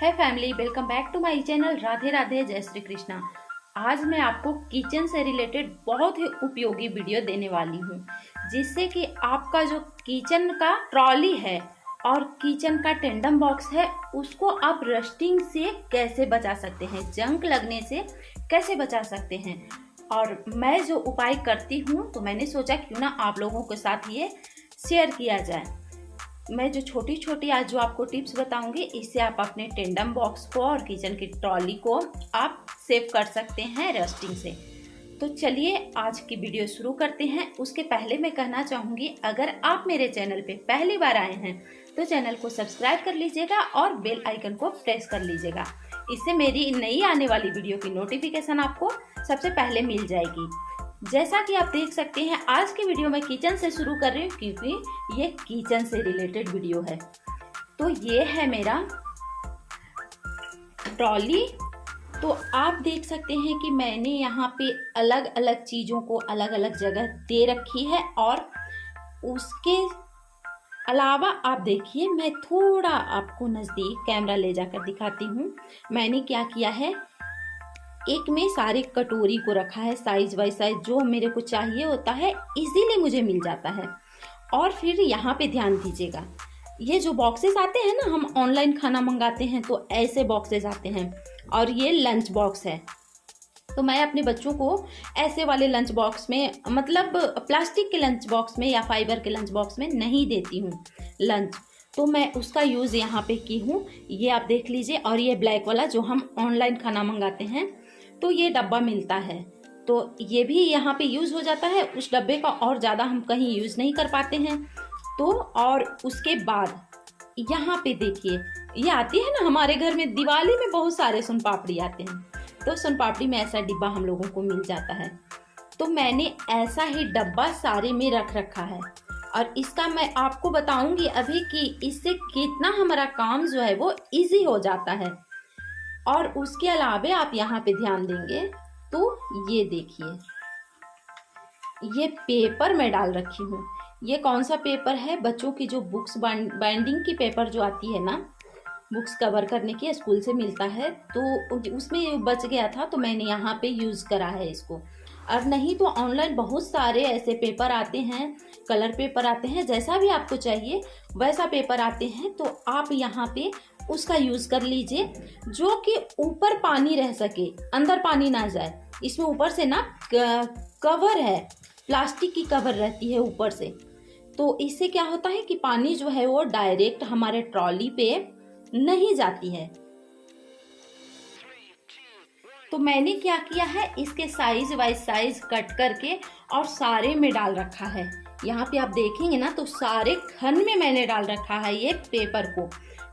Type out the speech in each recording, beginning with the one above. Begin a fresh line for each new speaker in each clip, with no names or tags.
है family, welcome back to my channel. Radhe Radhe, जय श्री कृष्णा। आज मैं आपको किचन से रिलेटेड बहुत ही उपयोगी वीडियो देने वाली हूँ, जिससे कि आपका जो किचन का ट्रॉली है और किचन का टेंडम बॉक्स है उसको आप रस्टिंग से कैसे बचा सकते हैं, जंग लगने से कैसे बचा सकते हैं। और मैं जो उपाय करती हूँ तो मैंने सोचा क्यों ना आप लोगों के साथ ये शेयर किया जाए। मैं जो छोटी छोटी आज जो आपको टिप्स बताऊंगी, इससे आप अपने टेंडम बॉक्स को और किचन की ट्रॉली को आप सेव कर सकते हैं रस्टिंग से। तो चलिए आज की वीडियो शुरू करते हैं। उसके पहले मैं कहना चाहूँगी, अगर आप मेरे चैनल पे पहली बार आए हैं तो चैनल को सब्सक्राइब कर लीजिएगा और बेल आइकन को प्रेस कर लीजिएगा। इससे मेरी नई आने वाली वीडियो की नोटिफिकेशन आपको सबसे पहले मिल जाएगी। जैसा कि आप देख सकते हैं, आज की वीडियो मैं किचन से शुरू कर रही हूँ क्योंकि ये किचन से रिलेटेड वीडियो है। तो ये है मेरा ट्रॉली। तो आप देख सकते हैं कि मैंने यहाँ पे अलग अलग चीज़ों को अलग अलग जगह दे रखी है। और उसके अलावा आप देखिए, मैं थोड़ा आपको नज़दीक कैमरा ले जाकर दिखाती हूँ। मैंने क्या किया है, एक में सारे कटोरी को रखा है, साइज बाय साइज जो मेरे को चाहिए होता है इजीली मुझे मिल जाता है। और फिर यहाँ पे ध्यान दीजिएगा, ये जो बॉक्सेस आते हैं ना, हम ऑनलाइन खाना मंगाते हैं तो ऐसे बॉक्सेस आते हैं। और ये लंच बॉक्स है, तो मैं अपने बच्चों को ऐसे वाले लंच बॉक्स में, मतलब प्लास्टिक के लंच बॉक्स में या फाइबर के लंच बॉक्स में नहीं देती हूँ लंच। तो मैं उसका यूज़ यहाँ पे की हूँ, ये आप देख लीजिए। और ये ब्लैक वाला जो हम ऑनलाइन खाना मंगाते हैं तो ये डब्बा मिलता है, तो ये भी यहाँ पे यूज़ हो जाता है। उस डब्बे का और ज़्यादा हम कहीं यूज़ नहीं कर पाते हैं। तो और उसके बाद यहाँ पे देखिए, ये आती है ना हमारे घर में, दिवाली में बहुत सारे सोन पापड़ी आते हैं, तो सोन पापड़ी में ऐसा डिब्बा हम लोगों को मिल जाता है। तो मैंने ऐसा ही डब्बा सारे में रख रखा है। और इसका मैं आपको बताऊंगी अभी कि इससे कितना हमारा काम जो है वो इजी हो जाता है। और उसके अलावा आप यहाँ पे ध्यान देंगे तो ये देखिए, ये पेपर मैं डाल रखी हूँ। ये कौन सा पेपर है, बच्चों की जो बुक्स बाइंडिंग की पेपर जो आती है ना, बुक्स कवर करने की, स्कूल से मिलता है, तो उसमें बच गया था तो मैंने यहाँ पे यूज़ करा है इसको। और नहीं तो ऑनलाइन बहुत सारे ऐसे पेपर आते हैं, कलर पेपर आते हैं, जैसा भी आपको चाहिए वैसा पेपर आते हैं। तो आप यहाँ पे उसका यूज़ कर लीजिए, जो कि ऊपर पानी रह सके, अंदर पानी ना जाए। इसमें ऊपर से ना कवर है, प्लास्टिक की कवर रहती है ऊपर से, तो इससे क्या होता है कि पानी जो है वो डायरेक्ट हमारे ट्रॉली पे नहीं जाती है। तो मैंने क्या किया है, इसके साइज वाइज साइज कट करके और सारे में डाल रखा है। यहाँ पे आप देखेंगे ना तो सारे खन में मैंने डाल रखा है ये पेपर को।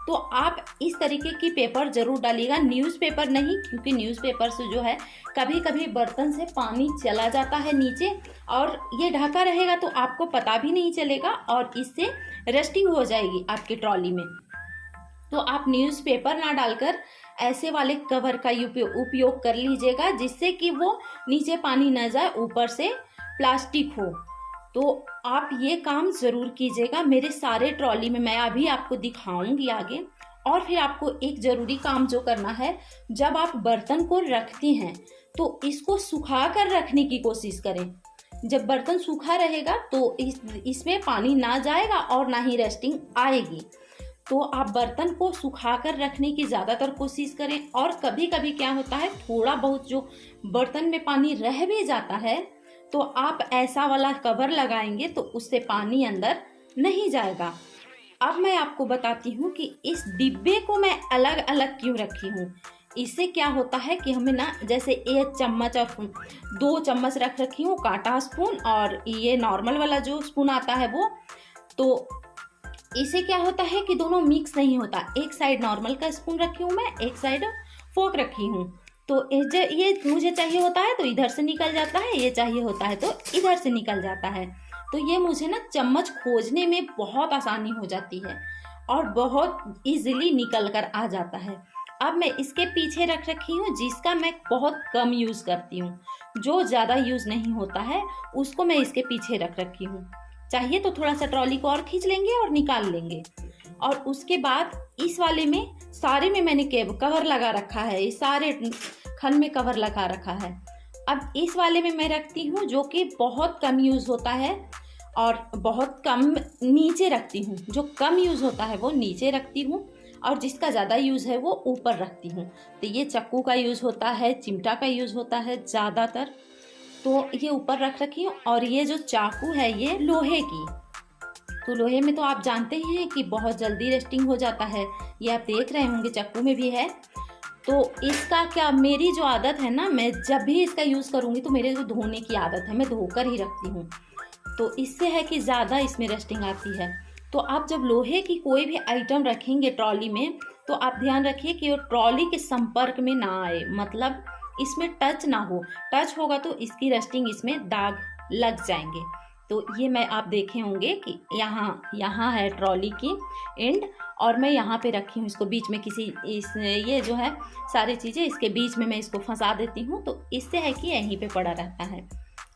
तो आप इस तरीके की पेपर जरूर डालिएगा, न्यूज़पेपर नहीं, क्योंकि न्यूज़पेपर से जो है कभी कभी बर्तन से पानी चला जाता है नीचे और ये ढका रहेगा तो आपको पता भी नहीं चलेगा और इससे रस्टिंग हो जाएगी आपकी ट्रॉली में। तो आप न्यूज़पेपर ना डालकर ऐसे वाले कवर का उपयोग कर लीजिएगा, जिससे कि वो नीचे पानी न जाए, ऊपर से प्लास्टिक हो। तो आप ये काम ज़रूर कीजिएगा। मेरे सारे ट्रॉली में मैं अभी आपको दिखाऊंगी आगे। और फिर आपको एक ज़रूरी काम जो करना है, जब आप बर्तन को रखती हैं तो इसको सुखा कर रखने की कोशिश करें। जब बर्तन सूखा रहेगा तो इसमें पानी ना जाएगा और ना ही रस्टिंग आएगी। तो आप बर्तन को सुखा कर रखने की ज़्यादातर कोशिश करें। और कभी कभी क्या होता है, थोड़ा बहुत जो बर्तन में पानी रह भी जाता है तो आप ऐसा वाला कवर लगाएंगे तो उससे पानी अंदर नहीं जाएगा। अब मैं आपको बताती हूँ कि इस डिब्बे को मैं अलग अलग क्यों रखी हूँ। इससे क्या होता है कि हमें ना, जैसे एक चम्मच और 2 चम्मच रख रखी हूँ कांटा स्पून, और ये नॉर्मल वाला जो स्पून आता है वो, तो इससे क्या होता है कि दोनों मिक्स नहीं होता। एक साइड नॉर्मल का स्पून रखी हूँ मैं, एक साइड फोर्क रखी हूँ। तो ये मुझे चाहिए होता है तो इधर से निकल जाता है, ये चाहिए होता है तो इधर से निकल जाता है। तो ये मुझे ना चम्मच खोजने में बहुत आसानी हो जाती है और बहुत इजीली निकल कर आ जाता है। अब मैं इसके पीछे रख रखी हूँ, जिसका मैं बहुत कम यूज़ करती हूँ, जो ज़्यादा यूज़ नहीं होता है उसको मैं इसके पीछे रख रखी हूँ। चाहिए तो थोड़ा सा ट्रॉली को और खींच लेंगे और निकाल लेंगे। और उसके बाद इस वाले में सारे में मैंने कवर लगा रखा है, इस सारे खन में कवर लगा रखा है। अब इस वाले में मैं रखती हूँ जो कि बहुत कम यूज़ होता है और बहुत कम नीचे रखती हूँ। जो कम यूज़ होता है वो नीचे रखती हूँ और जिसका ज़्यादा यूज़ है वो ऊपर रखती हूँ। तो ये चक्कू का यूज़ होता है, चिमटा का यूज़ होता है ज़्यादातर, तो ये ऊपर रख रखी हूँ। और ये जो चाकू है ये लोहे की, तो लोहे में तो आप जानते ही हैं कि बहुत जल्दी रस्टिंग हो जाता है। ये आप देख रहे होंगे चक्कू में भी है। तो इसका क्या, मेरी जो आदत है ना, मैं जब भी इसका यूज़ करूँगी तो मेरे को धोने की आदत है, मैं धोकर ही रखती हूँ। तो इससे है कि ज़्यादा इसमें रस्टिंग आती है। तो आप जब लोहे की कोई भी आइटम रखेंगे ट्रॉली में तो आप ध्यान रखिए कि वो ट्रॉली के संपर्क में ना आए, मतलब इसमें टच ना हो। टच होगा तो इसकी रस्टिंग, इसमें दाग लग जाएंगे। तो ये मैं आप देखे होंगे कि यहाँ है ट्रॉली की एंड और मैं यहाँ पे रखी हूँ इसको बीच में ये जो है सारी चीज़ें इसके बीच में मैं इसको फंसा देती हूँ। तो इससे है कि यहीं पे पड़ा रहता है।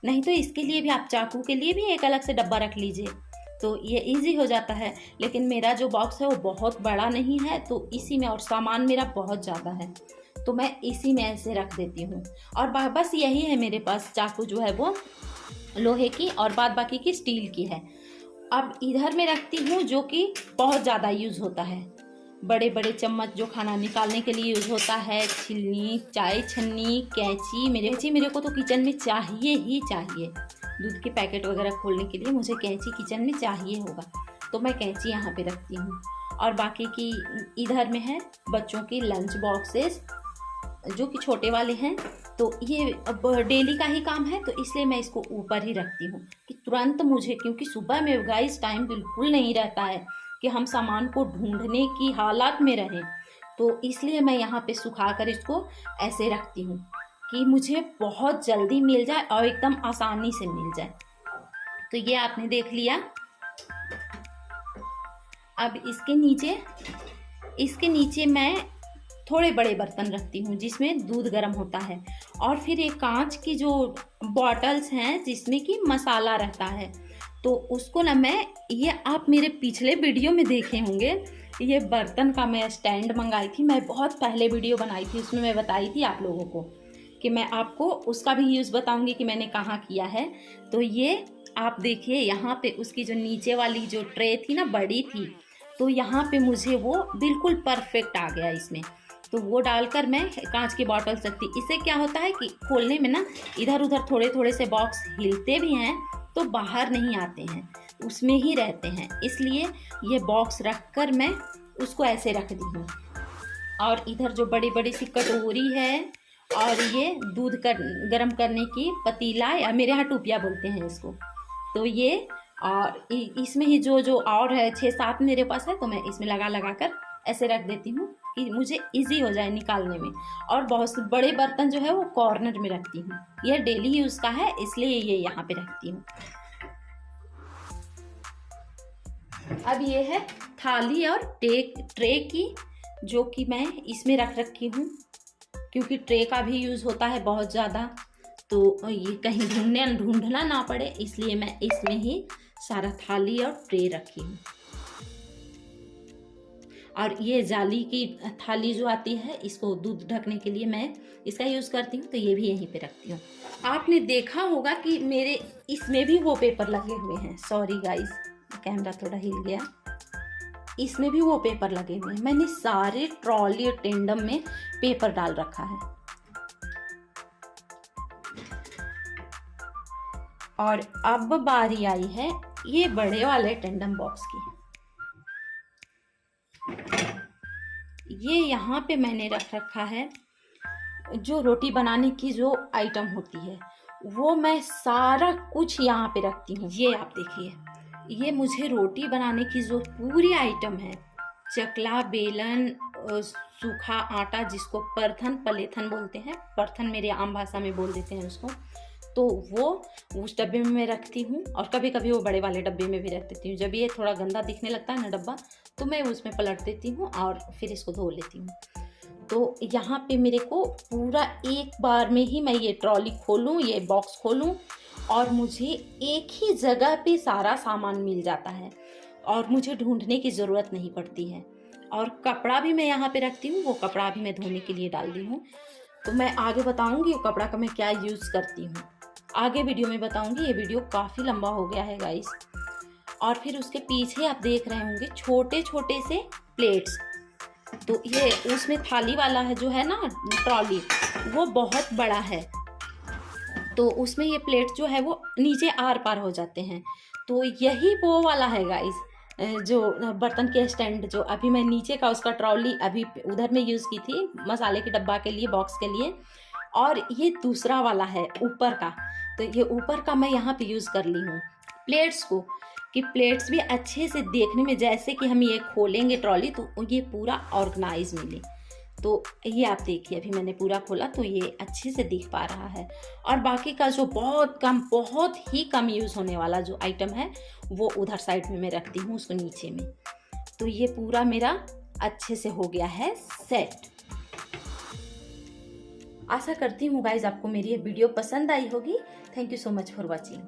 नहीं तो इसके लिए भी आप चाकू के लिए भी एक अलग से डब्बा रख लीजिए तो ये इजी हो जाता है। लेकिन मेरा जो बॉक्स है वो बहुत बड़ा नहीं है तो इसी में, और सामान मेरा बहुत ज़्यादा है तो मैं इसी में ऐसे रख देती हूँ। और बस यही है मेरे पास, चाकू जो है वो लोहे की और बाद बाकी की स्टील की है। अब इधर में रखती हूँ जो कि बहुत ज़्यादा यूज़ होता है, बड़े बड़े चम्मच जो खाना निकालने के लिए यूज़ होता है, छिलनी, चाय छन्नी, कैंची। मेरे को तो किचन में चाहिए ही चाहिए। दूध के पैकेट वगैरह खोलने के लिए मुझे कैंची किचन में चाहिए होगा, तो मैं कैंची यहाँ पे रखती हूँ। और बाकी की इधर में है बच्चों की लंच बॉक्सेस जो कि छोटे वाले हैं, तो ये अब डेली का ही काम है तो इसलिए मैं इसको ऊपर ही रखती हूँ कि तुरंत मुझे, क्योंकि सुबह में गाइस टाइम बिल्कुल नहीं रहता है कि हम सामान को ढूंढने की हालत में रहें, तो इसलिए मैं यहाँ पे सुखा कर इसको ऐसे रखती हूँ कि मुझे बहुत जल्दी मिल जाए और एकदम आसानी से मिल जाए। तो ये आपने देख लिया। अब इसके नीचे मैं थोड़े बड़े बर्तन रखती हूँ जिसमें दूध गर्म होता है, और फिर एक कांच की जो बॉटल्स हैं जिसमें कि मसाला रहता है, तो उसको ना मैं, ये आप मेरे पिछले वीडियो में देखे होंगे, ये बर्तन का मैं स्टैंड मंगाई थी। मैं बहुत पहले वीडियो बनाई थी, उसमें मैं बताई थी आप लोगों को कि मैं आपको उसका भी यूज़ बताऊंगी कि मैंने कहाँ किया है। तो ये आप देखिए यहाँ पे उसकी जो नीचे वाली जो ट्रे थी ना, बड़ी थी, तो यहाँ पे मुझे वो बिल्कुल परफेक्ट आ गया इसमें। तो वो डालकर मैं कांच की बॉटल रखती। इससे क्या होता है कि खोलने में ना इधर उधर थोड़े थोड़े से बॉक्स हिलते भी हैं तो बाहर नहीं आते हैं, उसमें ही रहते हैं, इसलिए ये बॉक्स रखकर मैं उसको ऐसे रख दी हूँ। और इधर जो बड़ी बड़ी सी कटोरी है और ये दूध गर्म करने की पतीला, या मेरे यहाँ टूपिया बोलते हैं इसको, तो ये, और इसमें ही जो और है 6-7 मेरे पास है, तो मैं इसमें लगा कर ऐसे रख देती हूँ कि मुझे इजी हो जाए निकालने में। और बहुत से बड़े बर्तन जो है वो कॉर्नर में रखती हूँ, यह डेली यूज़ का है इसलिए ये यहाँ पे रखती हूँ। अब ये है थाली और ट्रे की, जो कि मैं इसमें रख रखी हूँ क्योंकि ट्रे का भी यूज़ होता है बहुत ज़्यादा, तो ये कहीं ढूंढना ना पड़े, इसलिए मैं इसमें ही सारा थाली और ट्रे रखी हूँ। और ये जाली की थाली जो आती है, इसको दूध ढकने के लिए मैं इसका यूज़ करती हूँ, तो ये भी यहीं पे रखती हूँ। आपने देखा होगा कि मेरे इसमें भी वो पेपर लगे हुए हैं, सॉरी गाइस कैमरा थोड़ा हिल गया, इसमें भी वो पेपर लगे हुए हैं। मैंने सारे ट्रॉली टेंडम में पेपर डाल रखा है। और अब बारी आई है ये बड़े वाले टेंडम बॉक्स की। ये यहाँ पे मैंने रख रखा है जो रोटी बनाने की जो आइटम होती है, वो मैं सारा कुछ यहाँ पे रखती हूँ। ये आप देखिए, ये मुझे रोटी बनाने की जो पूरी आइटम है, चकला, बेलन, सूखा आटा जिसको परथन पलेथन बोलते हैं, परथन मेरे आम भाषा में बोल देते हैं उसको, तो वो उस डब्बे में मैं रखती हूँ। और कभी कभी वो बड़े वाले डब्बे में भी रख देती हूँ। जब ये थोड़ा गंदा दिखने लगता है ना डब्बा, तो मैं उसमें पलट देती हूँ और फिर इसको धो लेती हूँ। तो यहाँ पे मेरे को पूरा एक बार में ही मैं ये ट्रॉली खोलूँ, ये बॉक्स खोलूँ, और मुझे एक ही जगह पे सारा सामान मिल जाता है। और मुझे ढूंढने की ज़रूरत नहीं पड़ती है। और कपड़ा भी मैं यहाँ पे रखती हूँ, वो कपड़ा भी मैं धोने के लिए डाल दी हूँ। तो मैं आगे बताऊँगी वो कपड़ा का मैं क्या यूज़ करती हूँ, आगे वीडियो में बताऊँगी। ये वीडियो काफ़ी लंबा हो गया है गाइस। और फिर उसके पीछे आप देख रहे होंगे छोटे छोटे से प्लेट्स। तो ये उसमें थाली वाला है जो है ना ट्रॉली, वो बहुत बड़ा है, तो उसमें ये प्लेट जो है वो नीचे आर पार हो जाते हैं। तो यही वो वाला है गाइस, जो बर्तन के स्टैंड जो अभी मैं नीचे का उसका ट्रॉली अभी उधर में यूज़ की थी मसाले के डब्बा के लिए, बॉक्स के लिए। और ये दूसरा वाला है ऊपर का, तो ये ऊपर का मैं यहाँ पे यूज़ कर ली हूँ प्लेट्स को, कि प्लेट्स भी अच्छे से देखने में, जैसे कि हम ये खोलेंगे ट्रॉली तो ये पूरा ऑर्गेनाइज मिले। तो ये आप देखिए अभी मैंने पूरा खोला तो ये अच्छे से दिख पा रहा है। और बाकी का जो बहुत ही कम यूज़ होने वाला जो आइटम है वो उधर साइड में मैं रखती हूँ उसको नीचे में। तो ये पूरा मेरा अच्छे से हो गया है सेट। आशा करती हूँ गाइज आपको मेरी ये वीडियो पसंद आई होगी। Thank you so much for watching.